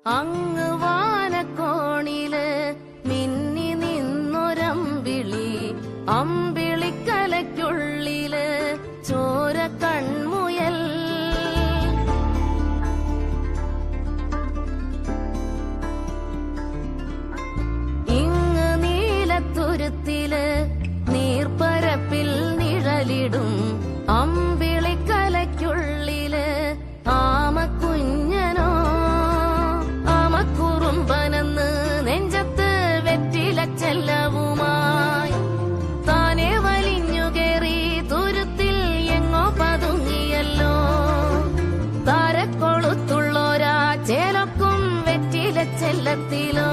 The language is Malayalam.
അങ്ങ് വാനക്കോണില് മിന്നി നിന്നൊരമ്പിളി, അമ്പിളിക്കലയ്ക്കുള്ളില് ചോര കൺമുയൽ. ഇങ്ങ് നീലത്തുരുത്തില് നീർപ്പരപ്പിൽ നിഴലിടും അമ്പിളിക്കലയ്ക്കുള്ളില് ആമക്കുഞ്ഞനോ, ആമക്കുറുമ്പനെന്ന് നെഞ്ചത്ത് വെറ്റിലച്ചെല്ലവുമായി താനെ വലിഞ്ഞുകേറി തുരുത്തിൽ എങ്ങോ പതുങ്ങിയല്ലോ. താരക്കൊളുത്തുള്ളോരാ ചേലൊക്കും വെറ്റിലച്ചെല്ലത്തിലോ